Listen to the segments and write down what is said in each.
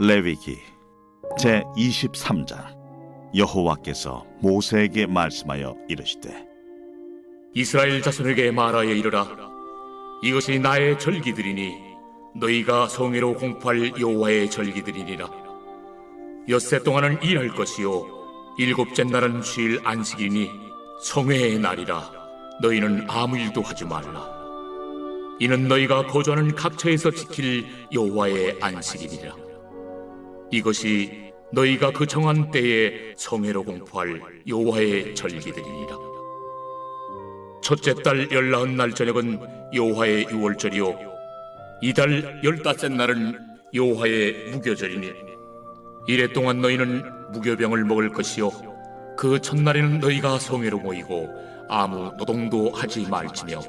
레위기 제23장. 여호와께서 모세에게 말씀하여 이르시되 이스라엘 자손에게 말하여 이르라. 이것이 나의 절기들이니 너희가 성회로 공포할 여호와의 절기들이니라. 엿새 동안은 일할 것이요 일곱째 날은 쉴 안식이니 성회의 날이라. 너희는 아무 일도 하지 말라. 이는 너희가 거주하는 각처에서 지킬 여호와의 안식이니라. 이것이 너희가 그 정한 때에 성회로 공포할 여호와의 절기들이니라. 첫째 달 19날 저녁은 여호와의 유월절이요 이달 15째 날은 여호와의 무교절이니 이래 동안 너희는 무교병을 먹을 것이요 그 첫날에는 너희가 성회로 모이고 아무 노동도 하지 말지며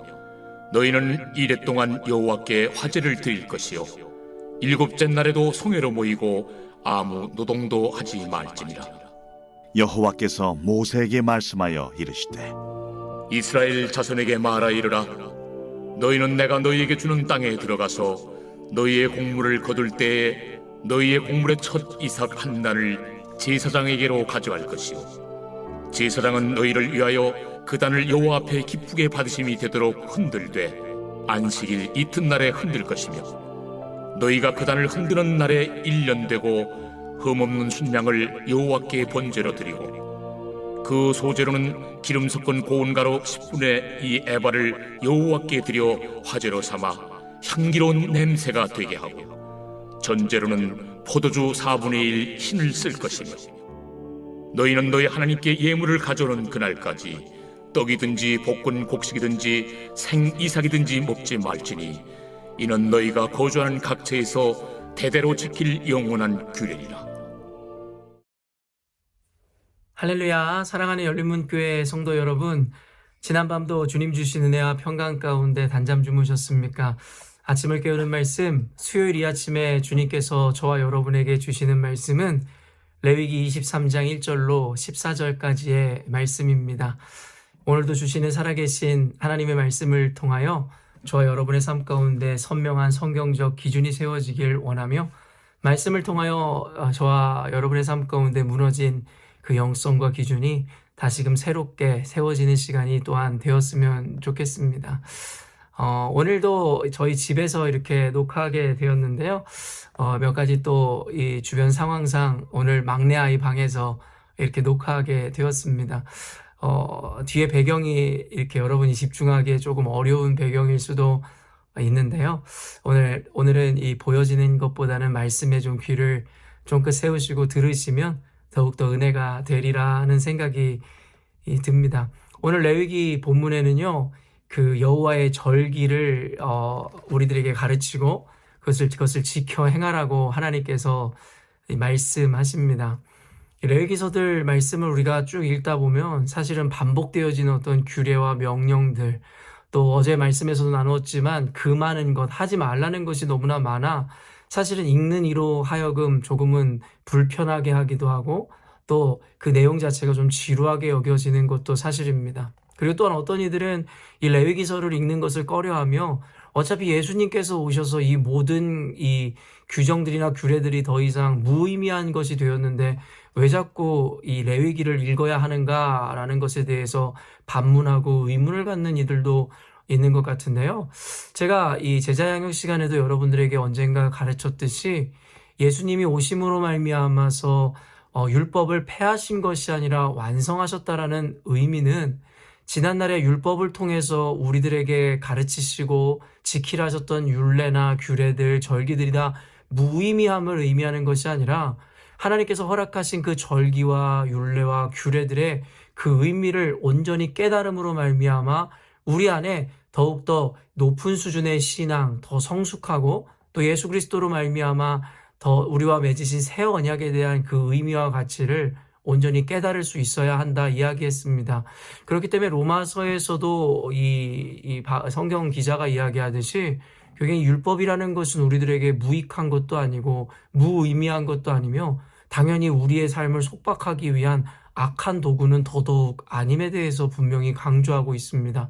너희는 이래 동안 여호와께 화제를 드릴 것이요 일곱째 날에도 성회로 모이고 아무 노동도 하지 말지니라. 여호와께서 모세에게 말씀하여 이르시되 이스라엘 자손에게 말하 이르라. 너희는 내가 너희에게 주는 땅에 들어가서 너희의 곡물을 거둘 때에 너희의 곡물의 첫 이삭 한 단을 제사장에게로 가져갈 것이요 제사장은 너희를 위하여 그 단을 여호와 앞에 기쁘게 받으심이 되도록 흔들되 안식일 이튿날에 흔들 것이며 너희가 그 단을 흔드는 날에 1년 되고 흠없는 순양을 여호와께 번제로 드리고 그 소제로는 기름 섞은 고운 가루 10분의 2 에바를 여호와께 드려 화제로 삼아 향기로운 냄새가 되게 하고 전제로는 포도주 4분의 1 흰을 쓸 것이며 너희는 너희 하나님께 예물을 가져오는 그날까지 떡이든지 볶은 곡식이든지 생이삭이든지 먹지 말지니 이는 너희가 거주하는 각처에서 대대로 지킬 영원한 규례니라. 할렐루야. 사랑하는 열린문교회 성도 여러분, 지난밤도 주님 주신 은혜와 평강 가운데 단잠 주무셨습니까? 아침을 깨우는 말씀, 수요일 이 아침에 주님께서 저와 여러분에게 주시는 말씀은 레위기 23장 1절로 14절까지의 말씀입니다. 오늘도 주시는 살아계신 하나님의 말씀을 통하여 저와 여러분의 삶 가운데 선명한 성경적 기준이 세워지길 원하며 말씀을 통하여 저와 여러분의 삶 가운데 무너진 그 영성과 기준이 다시금 새롭게 세워지는 시간이 또한 되었으면 좋겠습니다. 오늘도 저희 집에서 이렇게 녹화하게 되었는데요. 몇 가지 또 이 주변 상황상 오늘 막내 아이 방에서 이렇게 녹화하게 되었습니다. 뒤에 배경이 이렇게 여러분이 집중하기에 조금 어려운 배경일 수도 있는데요. 오늘은 이 보여지는 것보다는 말씀에 좀 귀를 쫑긋 세우시고 들으시면 더욱더 은혜가 되리라는 생각이 듭니다. 오늘 레위기 본문에는요, 그 여호와의 절기를 우리들에게 가르치고 그것을 지켜 행하라고 하나님께서 말씀하십니다. 레위기서들 말씀을 우리가 쭉 읽다 보면 사실은 반복되어지는 어떤 규례와 명령들, 또 어제 말씀에서도 나눴지만 그 많은 것, 하지 말라는 것이 너무나 많아 사실은 읽는 이로 하여금 조금은 불편하게 하기도 하고 또 그 내용 자체가 좀 지루하게 여겨지는 것도 사실입니다. 그리고 또한 어떤 이들은 이 레위기서를 읽는 것을 꺼려하며 어차피 예수님께서 오셔서 이 모든 이 규정들이나 규례들이 더 이상 무의미한 것이 되었는데 왜 자꾸 이 레위기를 읽어야 하는가라는 것에 대해서 반문하고 의문을 갖는 이들도 있는 것 같은데요. 제가 이 제자양육 시간에도 여러분들에게 언젠가 가르쳤듯이 예수님이 오심으로 말미암아서 율법을 폐하신 것이 아니라 완성하셨다라는 의미는 지난날의 율법을 통해서 우리들에게 가르치시고 지키라 하셨던 율례나 규례들, 절기들이 다 무의미함을 의미하는 것이 아니라 하나님께서 허락하신 그 절기와 율례와 규례들의 그 의미를 온전히 깨달음으로 말미암아 우리 안에 더욱더 높은 수준의 신앙, 더 성숙하고 또 예수 그리스도로 말미암아 더 우리와 맺으신 새 언약에 대한 그 의미와 가치를 온전히 깨달을 수 있어야 한다 이야기했습니다. 그렇기 때문에 로마서에서도 이 성경 기자가 이야기하듯이 결국 율법이라는 것은 우리들에게 무익한 것도 아니고 무의미한 것도 아니며 당연히 우리의 삶을 속박하기 위한 악한 도구는 더더욱 아님에 대해서 분명히 강조하고 있습니다.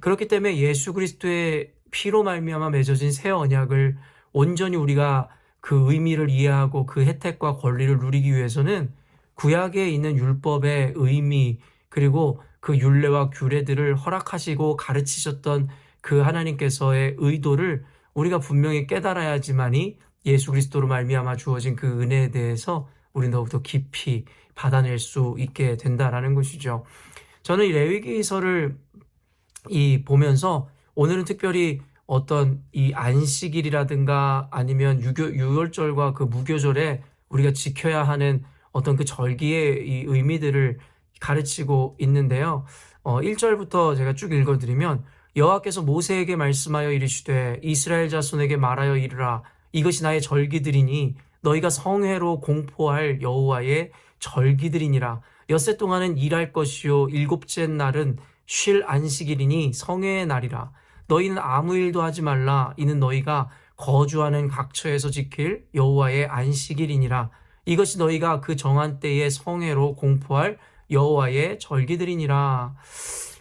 그렇기 때문에 예수 그리스도의 피로 말미암아 맺어진 새 언약을 온전히 우리가 그 의미를 이해하고 그 혜택과 권리를 누리기 위해서는 구약에 있는 율법의 의미 그리고 그 율례와 규례들을 허락하시고 가르치셨던 그 하나님께서의 의도를 우리가 분명히 깨달아야지만이 예수 그리스도로 말미암아 주어진 그 은혜에 대해서 우리 더욱더 깊이 받아낼 수 있게 된다라는 것이죠. 저는 이 레위기서를 보면서 오늘은 특별히 어떤 이 안식일이라든가 아니면 유월절과 그 무교절에 우리가 지켜야 하는 어떤 그 절기의 이 의미들을 가르치고 있는데요. 1절부터 제가 쭉 읽어드리면 여호와께서 모세에게 말씀하여 이르시되 이스라엘 자손에게 말하여 이르라 이것이 나의 절기들이니 너희가 성회로 공포할 여호와의 절기들이니라. 엿새 동안은 일할 것이요 일곱째 날은 쉴 안식일이니 성회의 날이라. 너희는 아무 일도 하지 말라. 이는 너희가 거주하는 각처에서 지킬 여호와의 안식일이니라. 이것이 너희가 그 정한 때에 성회로 공포할 여호와의 절기들이니라.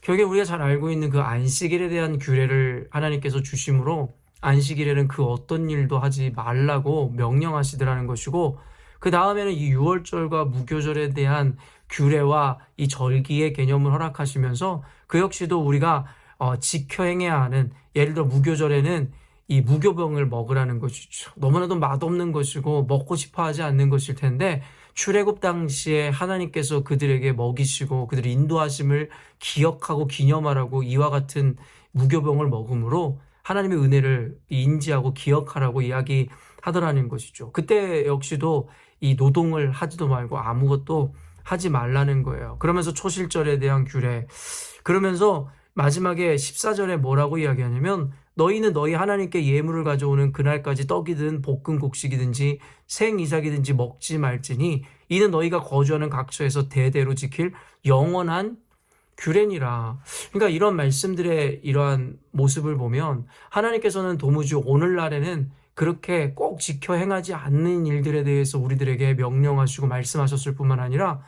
결국에 우리가 잘 알고 있는 그 안식일에 대한 규례를 하나님께서 주심으로 안식일에는 그 어떤 일도 하지 말라고 명령하시더라는 것이고, 그 다음에는 이 유월절과 무교절에 대한 규례와 이 절기의 개념을 허락하시면서 그 역시도 우리가 지켜 행해야 하는, 예를 들어 무교절에는 이 무교병을 먹으라는 것이죠. 너무나도 맛없는 것이고 먹고 싶어 하지 않는 것일 텐데 출애굽 당시에 하나님께서 그들에게 먹이시고 그들의 인도하심을 기억하고 기념하라고 이와 같은 무교병을 먹음으로 하나님의 은혜를 인지하고 기억하라고 이야기하더라는 것이죠. 그때 역시도 이 노동을 하지도 말고 아무것도 하지 말라는 거예요. 그러면서 초실절에 대한 규례, 그러면서 마지막에 14절에 뭐라고 이야기하냐면 너희는 너희 하나님께 예물을 가져오는 그날까지 떡이든 볶은 곡식이든지 생이삭이든지 먹지 말지니 이는 너희가 거주하는 각처에서 대대로 지킬 영원한 규례니라. 그러니까 이런 말씀들의 이러한 모습을 보면 하나님께서는 도무지 오늘날에는 그렇게 꼭 지켜 행하지 않는 일들에 대해서 우리들에게 명령하시고 말씀하셨을 뿐만 아니라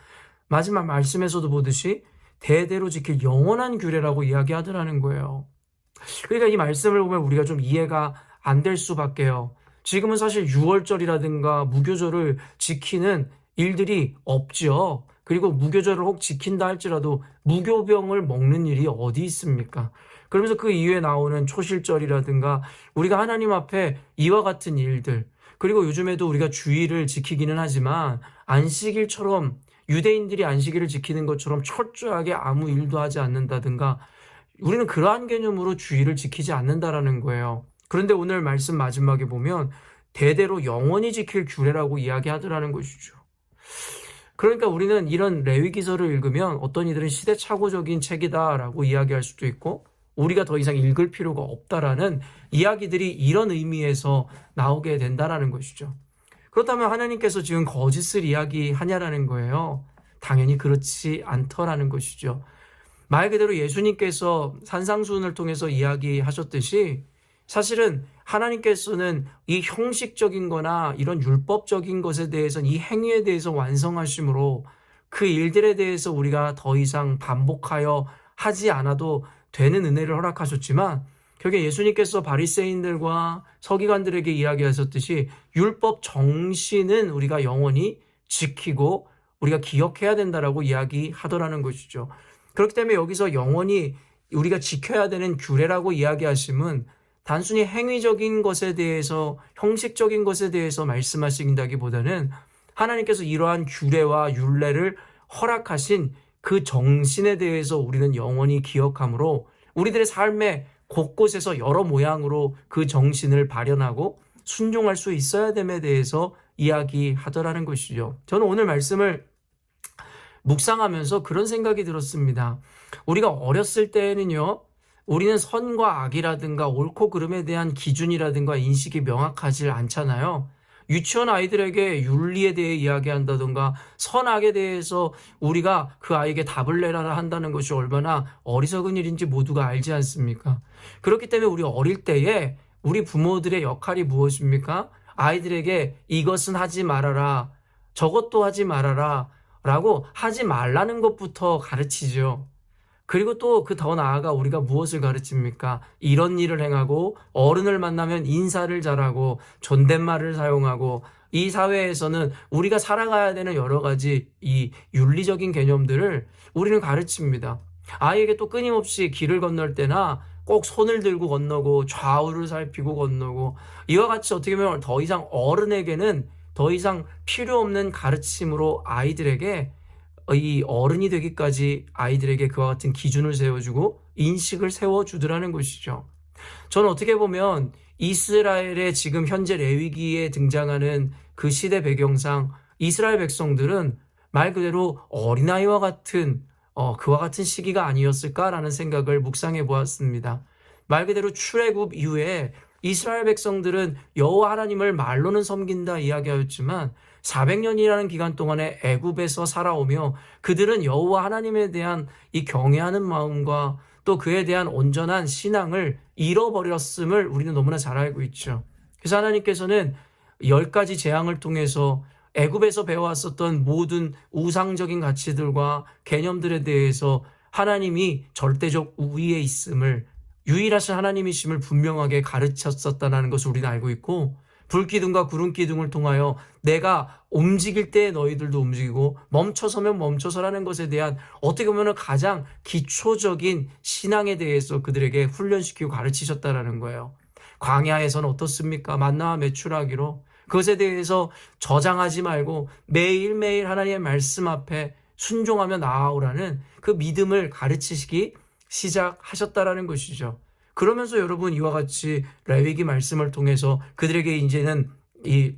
마지막 말씀에서도 보듯이 대대로 지킬 영원한 규례라고 이야기하더라는 거예요. 그러니까 이 말씀을 보면 우리가 좀 이해가 안 될 수밖에요. 지금은 사실 유월절이라든가 무교절을 지키는 일들이 없죠. 그리고 무교절을 혹 지킨다 할지라도 무교병을 먹는 일이 어디 있습니까? 그러면서 그 이후에 나오는 초실절이라든가 우리가 하나님 앞에 이와 같은 일들, 그리고 요즘에도 우리가 주일을 지키기는 하지만 안식일처럼 유대인들이 안식일을 지키는 것처럼 철저하게 아무 일도 하지 않는다든가 우리는 그러한 개념으로 주일을 지키지 않는다라는 거예요. 그런데 오늘 말씀 마지막에 보면 대대로 영원히 지킬 규례라고 이야기하더라는 것이죠. 그러니까 우리는 이런 레위기서를 읽으면 어떤 이들은 시대착오적인 책이다라고 이야기할 수도 있고 우리가 더 이상 읽을 필요가 없다라는 이야기들이 이런 의미에서 나오게 된다라는 것이죠. 그렇다면 하나님께서 지금 거짓을 이야기하냐라는 거예요. 당연히 그렇지 않더라는 것이죠. 말 그대로 예수님께서 산상수훈을 통해서 이야기하셨듯이 사실은 하나님께서는 이 형식적인 거나 이런 율법적인 것에 대해서는 이 행위에 대해서 완성하심으로 그 일들에 대해서 우리가 더 이상 반복하여 하지 않아도 되는 은혜를 허락하셨지만 결국에 예수님께서 바리새인들과 서기관들에게 이야기하셨듯이 율법 정신은 우리가 영원히 지키고 우리가 기억해야 된다라고 이야기하더라는 것이죠. 그렇기 때문에 여기서 영원히 우리가 지켜야 되는 규례라고 이야기하심은 단순히 행위적인 것에 대해서 형식적인 것에 대해서 말씀하신다기보다는 하나님께서 이러한 규례와 율례를 허락하신 그 정신에 대해서 우리는 영원히 기억함으로 우리들의 삶의 곳곳에서 여러 모양으로 그 정신을 발현하고 순종할 수 있어야 됨에 대해서 이야기하더라는 것이죠. 저는 오늘 말씀을 묵상하면서 그런 생각이 들었습니다. 우리가 어렸을 때에는요, 우리는 선과 악이라든가 옳고 그름에 대한 기준이라든가 인식이 명확하지 않잖아요. 유치원 아이들에게 윤리에 대해 이야기한다든가 선악에 대해서 우리가 그 아이에게 답을 내라 한다는 것이 얼마나 어리석은 일인지 모두가 알지 않습니까? 그렇기 때문에 우리 어릴 때에 우리 부모들의 역할이 무엇입니까? 아이들에게 이것은 하지 말아라, 저것도 하지 말아라 라고 하지 말라는 것부터 가르치죠. 그리고 또 그 더 나아가 우리가 무엇을 가르칩니까? 이런 일을 행하고 어른을 만나면 인사를 잘하고 존댓말을 사용하고 이 사회에서는 우리가 살아가야 되는 여러 가지 이 윤리적인 개념들을 우리는 가르칩니다. 아이에게 또 끊임없이 길을 건널 때나 꼭 손을 들고 건너고 좌우를 살피고 건너고 이와 같이 어떻게 보면 더 이상 어른에게는 더 이상 필요 없는 가르침으로 아이들에게 이 어른이 되기까지 아이들에게 그와 같은 기준을 세워주고 인식을 세워주더라는 것이죠. 저는 어떻게 보면 이스라엘의 지금 현재 레위기에 등장하는 그 시대 배경상 이스라엘 백성들은 말 그대로 어린아이와 같은 그와 같은 시기가 아니었을까라는 생각을 묵상해 보았습니다. 말 그대로 출애굽 이후에 이스라엘 백성들은 여호와 하나님을 말로는 섬긴다 이야기하였지만 400년이라는 기간 동안에 애굽에서 살아오며 그들은 여호와 하나님에 대한 이 경외하는 마음과 또 그에 대한 온전한 신앙을 잃어버렸음을 우리는 너무나 잘 알고 있죠. 그래서 하나님께서는 10가지 재앙을 통해서 애굽에서 배워왔었던 모든 우상적인 가치들과 개념들에 대해서 하나님이 절대적 우위에 있음을 유일하신 하나님이심을 분명하게 가르쳤었다는 것을 우리는 알고 있고 불기둥과 구름기둥을 통하여 내가 움직일 때 너희들도 움직이고 멈춰서면 멈춰서라는 것에 대한 어떻게 보면 가장 기초적인 신앙에 대해서 그들에게 훈련시키고 가르치셨다라는 거예요. 광야에서는 어떻습니까? 만나와 메추라기로 그것에 대해서 저장하지 말고 매일매일 하나님의 말씀 앞에 순종하며 나아오라는 그 믿음을 가르치시기 시작하셨다라는 것이죠. 그러면서 여러분 이와 같이 레위기 말씀을 통해서 그들에게 이제는 이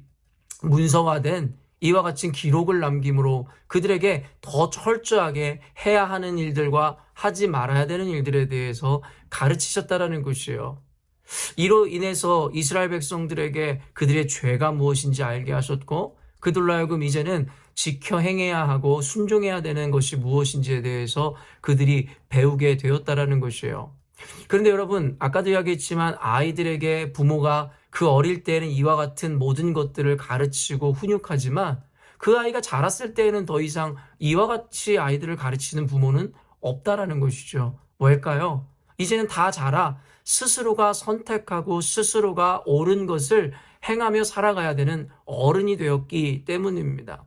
문서화된 이와 같은 기록을 남김으로 그들에게 더 철저하게 해야 하는 일들과 하지 말아야 되는 일들에 대해서 가르치셨다라는 것이에요. 이로 인해서 이스라엘 백성들에게 그들의 죄가 무엇인지 알게 하셨고 그들로 하여금 이제는 지켜 행해야 하고 순종해야 되는 것이 무엇인지에 대해서 그들이 배우게 되었다라는 것이에요. 그런데 여러분 아까도 이야기했지만 아이들에게 부모가 그 어릴 때에는 이와 같은 모든 것들을 가르치고 훈육하지만 그 아이가 자랐을 때에는 더 이상 이와 같이 아이들을 가르치는 부모는 없다라는 것이죠. 왜일까요? 이제는 다 자라 스스로가 선택하고 스스로가 옳은 것을 행하며 살아가야 되는 어른이 되었기 때문입니다.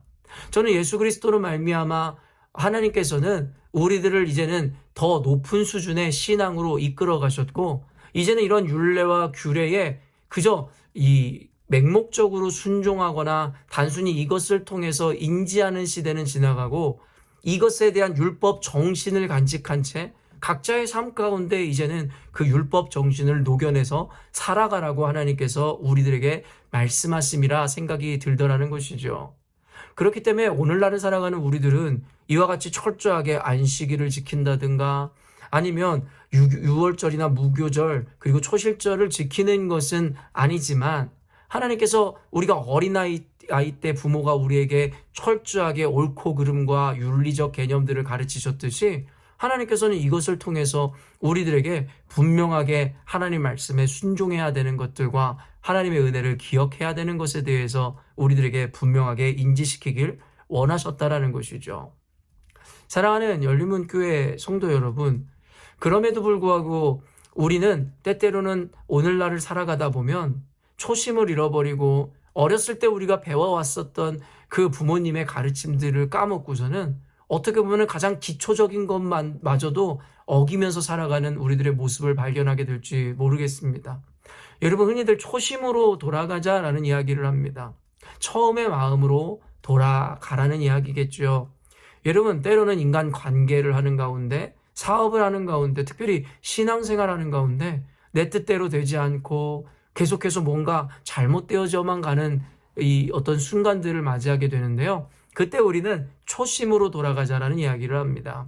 저는 예수 그리스도로 말미암아 하나님께서는 우리들을 이제는 더 높은 수준의 신앙으로 이끌어 가셨고 이제는 이런 율례와 규례에 그저 이 맹목적으로 순종하거나 단순히 이것을 통해서 인지하는 시대는 지나가고 이것에 대한 율법 정신을 간직한 채 각자의 삶 가운데 이제는 그 율법 정신을 녹여내서 살아가라고 하나님께서 우리들에게 말씀하심이라 생각이 들더라는 것이죠. 그렇기 때문에 오늘날을 살아가는 우리들은 이와 같이 철저하게 안식일을 지킨다든가 아니면 6월절이나 무교절 그리고 초실절을 지키는 것은 아니지만 하나님께서 우리가 어린아이 때 부모가 우리에게 철저하게 옳고 그름과 윤리적 개념들을 가르치셨듯이 하나님께서는 이것을 통해서 우리들에게 분명하게 하나님 말씀에 순종해야 되는 것들과 하나님의 은혜를 기억해야 되는 것에 대해서 우리들에게 분명하게 인지시키길 원하셨다라는 것이죠. 사랑하는 열린문교회 성도 여러분, 그럼에도 불구하고 우리는 때때로는 오늘날을 살아가다 보면 초심을 잃어버리고 어렸을 때 우리가 배워왔었던 그 부모님의 가르침들을 까먹고서는 어떻게 보면 가장 기초적인 것만마저도 어기면서 살아가는 우리들의 모습을 발견하게 될지 모르겠습니다. 여러분 흔히들 초심으로 돌아가자라는 이야기를 합니다. 처음의 마음으로 돌아가라는 이야기겠죠. 여러분 때로는 인간 관계를 하는 가운데 사업을 하는 가운데 특별히 신앙생활하는 가운데 내 뜻대로 되지 않고 계속해서 뭔가 잘못되어져만 가는 이 어떤 순간들을 맞이하게 되는데요. 그때 우리는 초심으로 돌아가자라는 이야기를 합니다.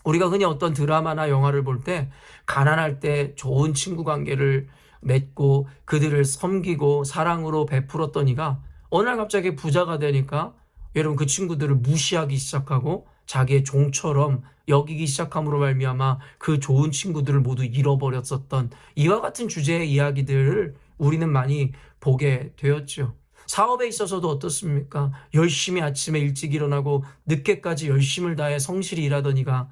우리가 흔히 어떤 드라마나 영화를 볼 때 가난할 때 좋은 친구 관계를 맺고 그들을 섬기고 사랑으로 베풀었던 이가 어느 날 갑자기 부자가 되니까 여러분 그 친구들을 무시하기 시작하고 자기의 종처럼 여기기 시작함으로 말미암아 그 좋은 친구들을 모두 잃어버렸었던 이와 같은 주제의 이야기들을 우리는 많이 보게 되었죠. 사업에 있어서도 어떻습니까? 열심히 아침에 일찍 일어나고 늦게까지 열심을 다해 성실히 일하던 이가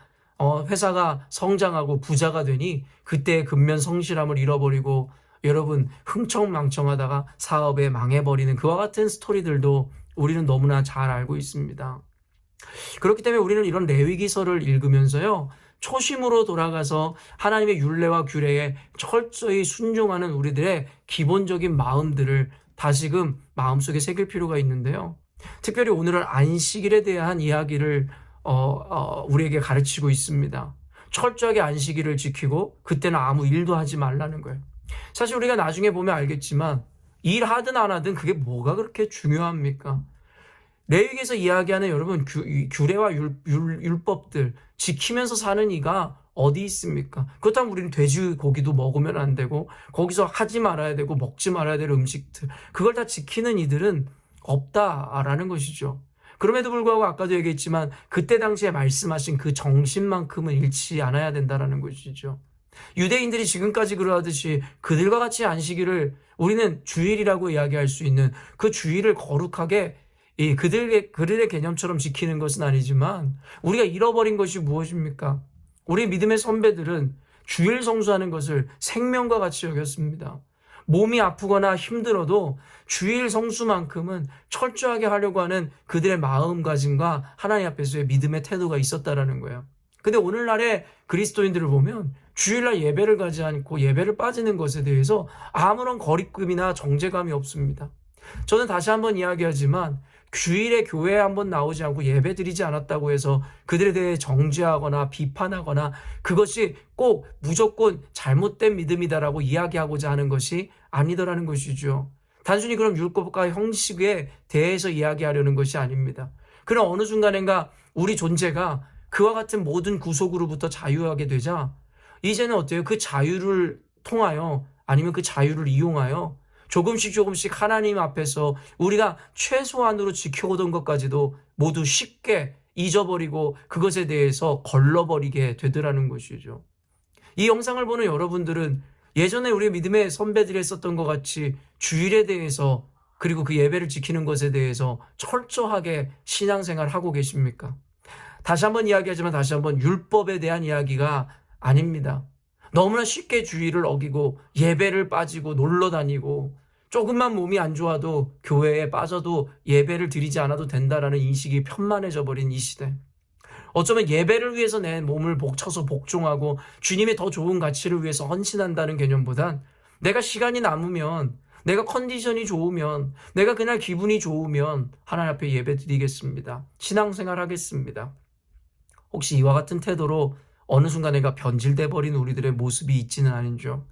회사가 성장하고 부자가 되니 그때 근면 성실함을 잃어버리고 여러분 흥청망청하다가 사업에 망해버리는 그와 같은 스토리들도 우리는 너무나 잘 알고 있습니다. 그렇기 때문에 우리는 이런 레위기서를 읽으면서요, 초심으로 돌아가서 하나님의 율례와 규례에 철저히 순종하는 우리들의 기본적인 마음들을 다시금 마음속에 새길 필요가 있는데요. 특별히 오늘은 안식일에 대한 이야기를 우리에게 가르치고 있습니다. 철저하게 안식일을 지키고 그때는 아무 일도 하지 말라는 거예요. 사실 우리가 나중에 보면 알겠지만 일하든 안 하든 그게 뭐가 그렇게 중요합니까? 레위기에서 이야기하는 여러분 규례와 율법들 지키면서 사는 이가 어디 있습니까? 그렇다면 우리는 돼지고기도 먹으면 안 되고 거기서 하지 말아야 되고 먹지 말아야 될 음식들 그걸 다 지키는 이들은 없다라는 것이죠. 그럼에도 불구하고 아까도 얘기했지만 그때 당시에 말씀하신 그 정신만큼은 잃지 않아야 된다라는 것이죠. 유대인들이 지금까지 그러하듯이 그들과 같이 안식일을 우리는 주일이라고 이야기할 수 있는 그 주일을 거룩하게 그들의 개념처럼 지키는 것은 아니지만 우리가 잃어버린 것이 무엇입니까? 우리 믿음의 선배들은 주일 성수하는 것을 생명과 같이 여겼습니다. 몸이 아프거나 힘들어도 주일 성수만큼은 철저하게 하려고 하는 그들의 마음가짐과 하나님 앞에서의 믿음의 태도가 있었다라는 거예요. 근데 오늘날의 그리스도인들을 보면 주일날 예배를 가지 않고 예배를 빠지는 것에 대해서 아무런 거리낌이나 정죄감이 없습니다. 저는 다시 한번 이야기하지만 주일에 교회에 한번 나오지 않고 예배 드리지 않았다고 해서 그들에 대해 정죄하거나 비판하거나 그것이 꼭 무조건 잘못된 믿음이다라고 이야기하고자 하는 것이 아니더라는 것이죠. 단순히 그럼 율법과 형식에 대해서 이야기하려는 것이 아닙니다. 그러나 어느 순간인가 우리 존재가 그와 같은 모든 구속으로부터 자유하게 되자 이제는 어때요? 그 자유를 통하여 아니면 그 자유를 이용하여 조금씩 하나님 앞에서 우리가 최소한으로 지켜오던 것까지도 모두 쉽게 잊어버리고 그것에 대해서 걸러버리게 되더라는 것이죠. 이 영상을 보는 여러분들은 예전에 우리 믿음의 선배들이 했었던 것 같이 주일에 대해서 그리고 그 예배를 지키는 것에 대해서 철저하게 신앙생활을 하고 계십니까? 다시 한번 이야기하지만 다시 한번 율법에 대한 이야기가 아닙니다. 너무나 쉽게 주의를 어기고 예배를 빠지고 놀러 다니고 조금만 몸이 안 좋아도 교회에 빠져도 예배를 드리지 않아도 된다라는 인식이 편만해져 버린 이 시대. 어쩌면 예배를 위해서 내 몸을 쳐서 복종하고 주님의 더 좋은 가치를 위해서 헌신한다는 개념보단 내가 시간이 남으면 내가 컨디션이 좋으면 내가 그날 기분이 좋으면 하나님 앞에 예배 드리겠습니다. 신앙생활 하겠습니다. 혹시 이와 같은 태도로 어느 순간 내가 변질돼 버린 우리들의 모습이 있지는 않은지요.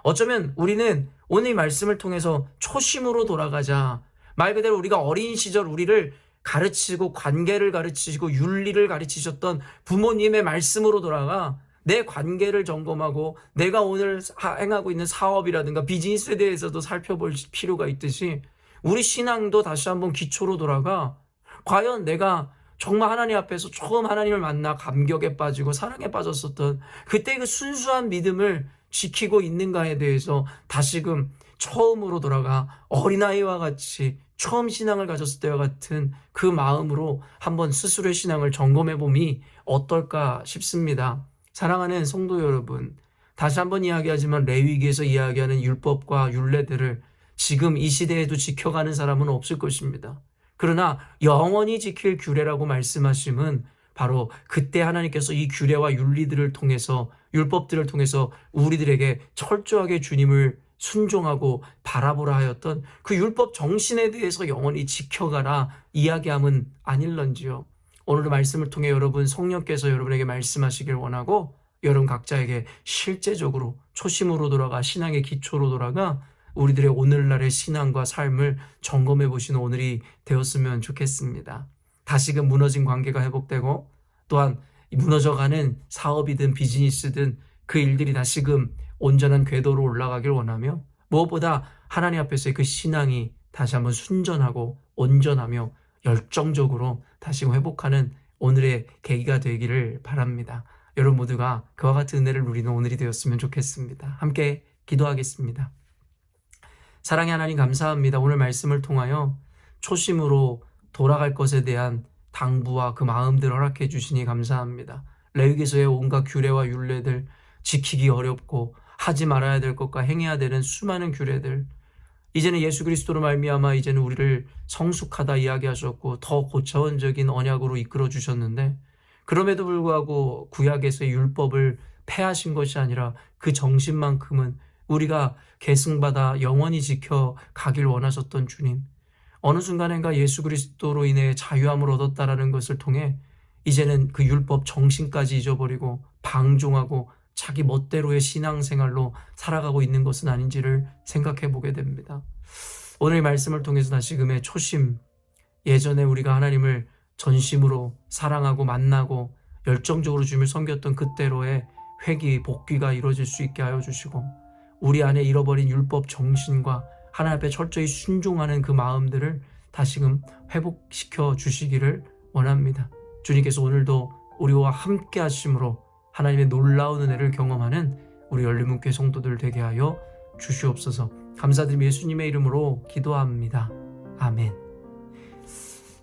어쩌면 우리는 오늘 이 말씀을 통해서 초심으로 돌아가자. 말 그대로 우리가 어린 시절 우리를 가르치고 관계를 가르치시고 윤리를 가르치셨던 부모님의 말씀으로 돌아가 내 관계를 점검하고 내가 오늘 행하고 있는 사업이라든가 비즈니스에 대해서도 살펴볼 필요가 있듯이 우리 신앙도 다시 한번 기초로 돌아가 과연 내가 정말 하나님 앞에서 처음 하나님을 만나 감격에 빠지고 사랑에 빠졌었던 그때 그 순수한 믿음을 지키고 있는가에 대해서 다시금 처음으로 돌아가 어린아이와 같이 처음 신앙을 가졌을 때와 같은 그 마음으로 한번 스스로의 신앙을 점검해 봄이 어떨까 싶습니다. 사랑하는 성도 여러분, 다시 한번 이야기하지만 레위기에서 이야기하는 율법과 율례들을 지금 이 시대에도 지켜가는 사람은 없을 것입니다. 그러나 영원히 지킬 규례라고 말씀하심은 바로 그때 하나님께서 이 규례와 윤리들을 통해서 율법들을 통해서 우리들에게 철저하게 주님을 순종하고 바라보라 하였던 그 율법 정신에 대해서 영원히 지켜가라 이야기함은 아닐런지요. 오늘의 말씀을 통해 여러분 성령께서 여러분에게 말씀하시길 원하고 여러분 각자에게 실제적으로 초심으로 돌아가 신앙의 기초로 돌아가 우리들의 오늘날의 신앙과 삶을 점검해 보시는 오늘이 되었으면 좋겠습니다. 다시금 무너진 관계가 회복되고 또한 무너져가는 사업이든 비즈니스든 그 일들이 다시금 온전한 궤도로 올라가길 원하며 무엇보다 하나님 앞에서의 그 신앙이 다시 한번 순전하고 온전하며 열정적으로 다시 회복하는 오늘의 계기가 되기를 바랍니다. 여러분 모두가 그와 같은 은혜를 누리는 오늘이 되었으면 좋겠습니다. 함께 기도하겠습니다. 사랑의 하나님 감사합니다. 오늘 말씀을 통하여 초심으로 돌아갈 것에 대한 당부와 그 마음들 허락해 주시니 감사합니다. 레위기서의 온갖 규례와 율례들, 지키기 어렵고 하지 말아야 될 것과 행해야 되는 수많은 규례들, 이제는 예수 그리스도로 말미암아 이제는 우리를 성숙하다 이야기하셨고 더 고차원적인 언약으로 이끌어 주셨는데, 그럼에도 불구하고 구약에서의 율법을 폐하신 것이 아니라 그 정신만큼은 우리가 계승받아 영원히 지켜 가길 원하셨던 주님, 어느 순간인가 예수 그리스도로 인해 자유함을 얻었다라는 것을 통해 이제는 그 율법 정신까지 잊어버리고 방종하고 자기 멋대로의 신앙생활로 살아가고 있는 것은 아닌지를 생각해 보게 됩니다. 오늘 말씀을 통해서 다시금의 초심, 예전에 우리가 하나님을 전심으로 사랑하고 만나고 열정적으로 주님을 섬겼던 그때로의 회귀, 복귀가 이루어질 수 있게 하여 주시고, 우리 안에 잃어버린 율법 정신과 하나님 앞에 철저히 순종하는 그 마음들을 다시금 회복시켜 주시기를 원합니다. 주님께서 오늘도 우리와 함께 하심으로 하나님의 놀라운 은혜를 경험하는 우리 열린문교회 성도들 되게 하여 주시옵소서. 감사드리며 예수님의 이름으로 기도합니다. 아멘.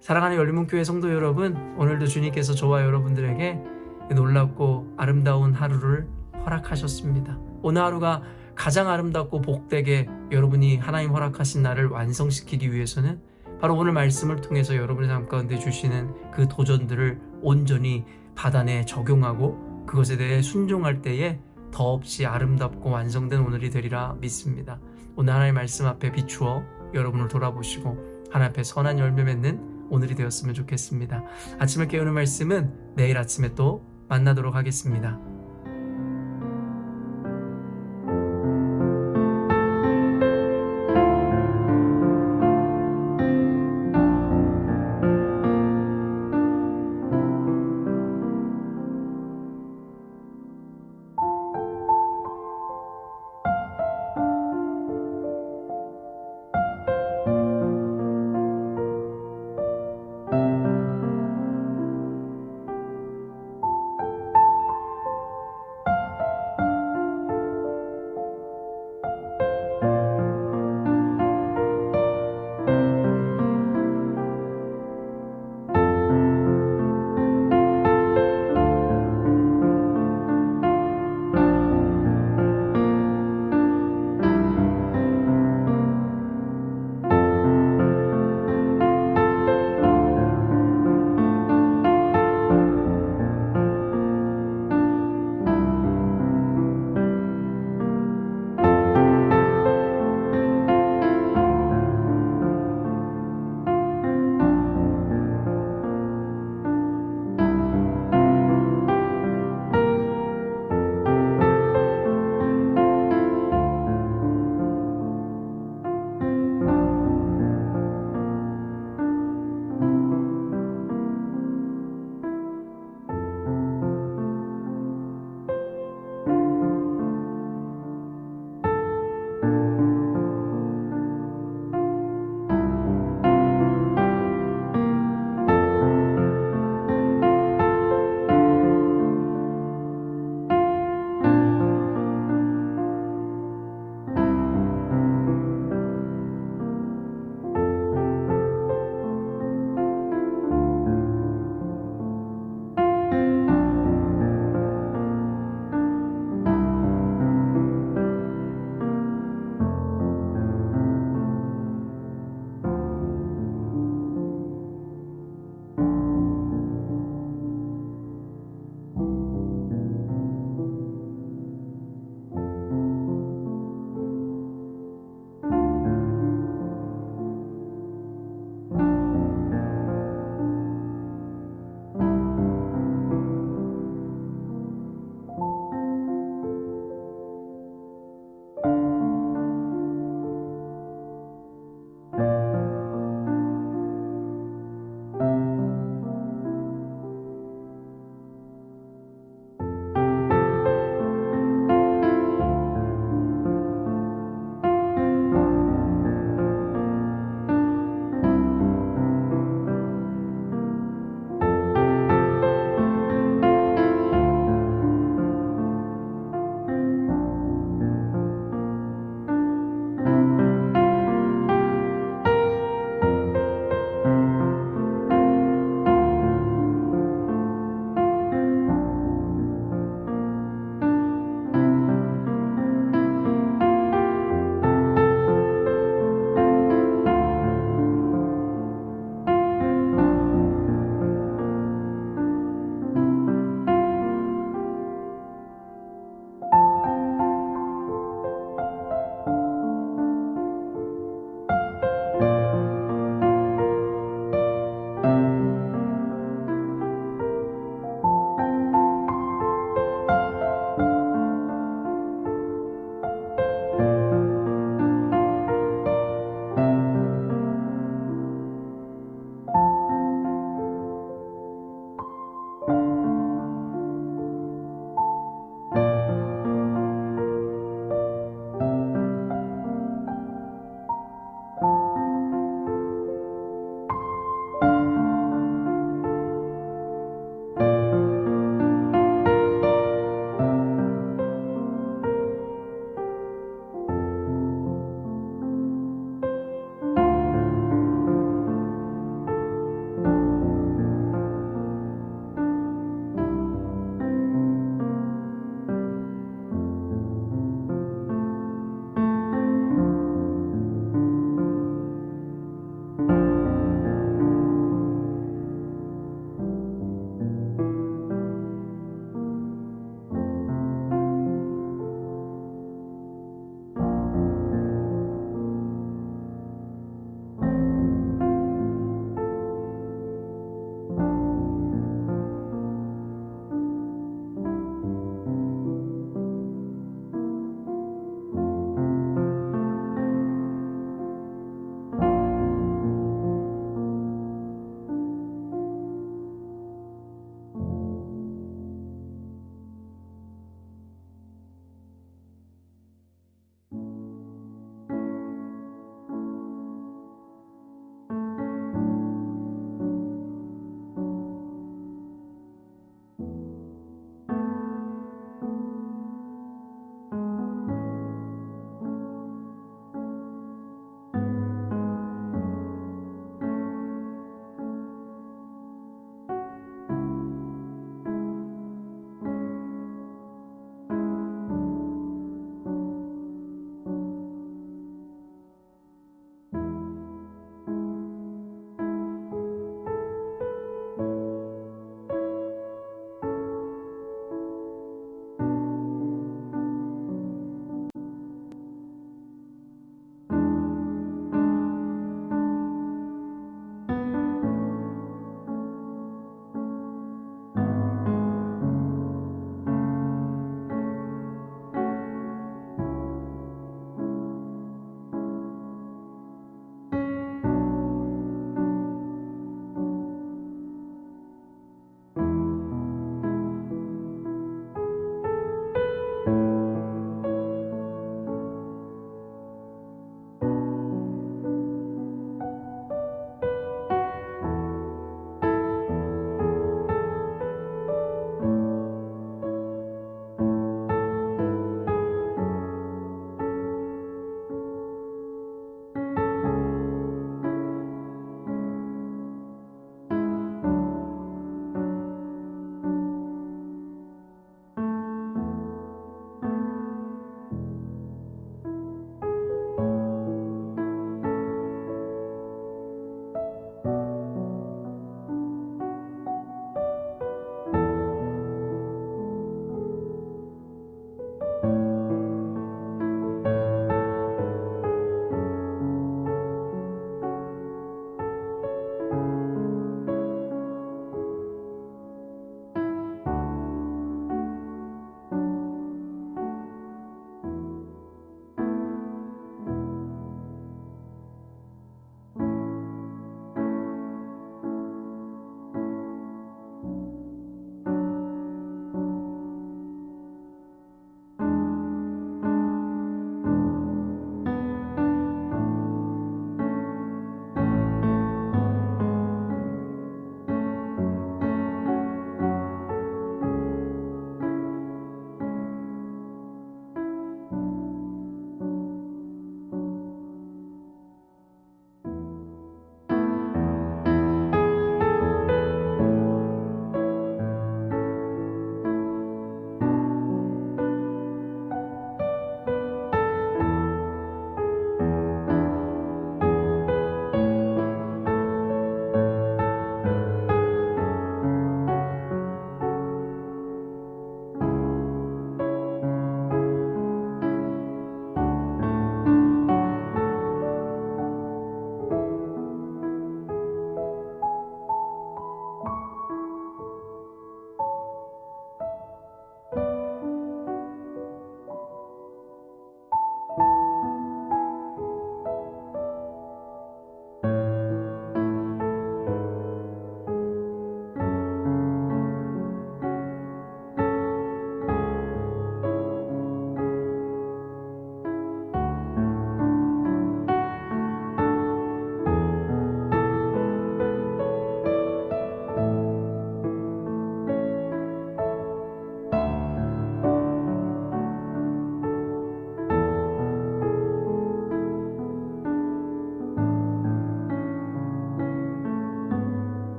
사랑하는 열린문교회 성도 여러분, 오늘도 주님께서 저와 여러분들에게 놀랍고 아름다운 하루를 허락하셨습니다. 오늘 하루가 가장 아름답고 복되게 여러분이 하나님 허락하신 날을 완성시키기 위해서는 바로 오늘 말씀을 통해서 여러분의 삶 가운데 주시는 그 도전들을 온전히 받아내 적용하고 그것에 대해 순종할 때에 더없이 아름답고 완성된 오늘이 되리라 믿습니다. 오늘 하나님의 말씀 앞에 비추어 여러분을 돌아보시고 하나님 앞에 선한 열매 맺는 오늘이 되었으면 좋겠습니다. 아침을 깨우는 말씀은 내일 아침에 또 만나도록 하겠습니다.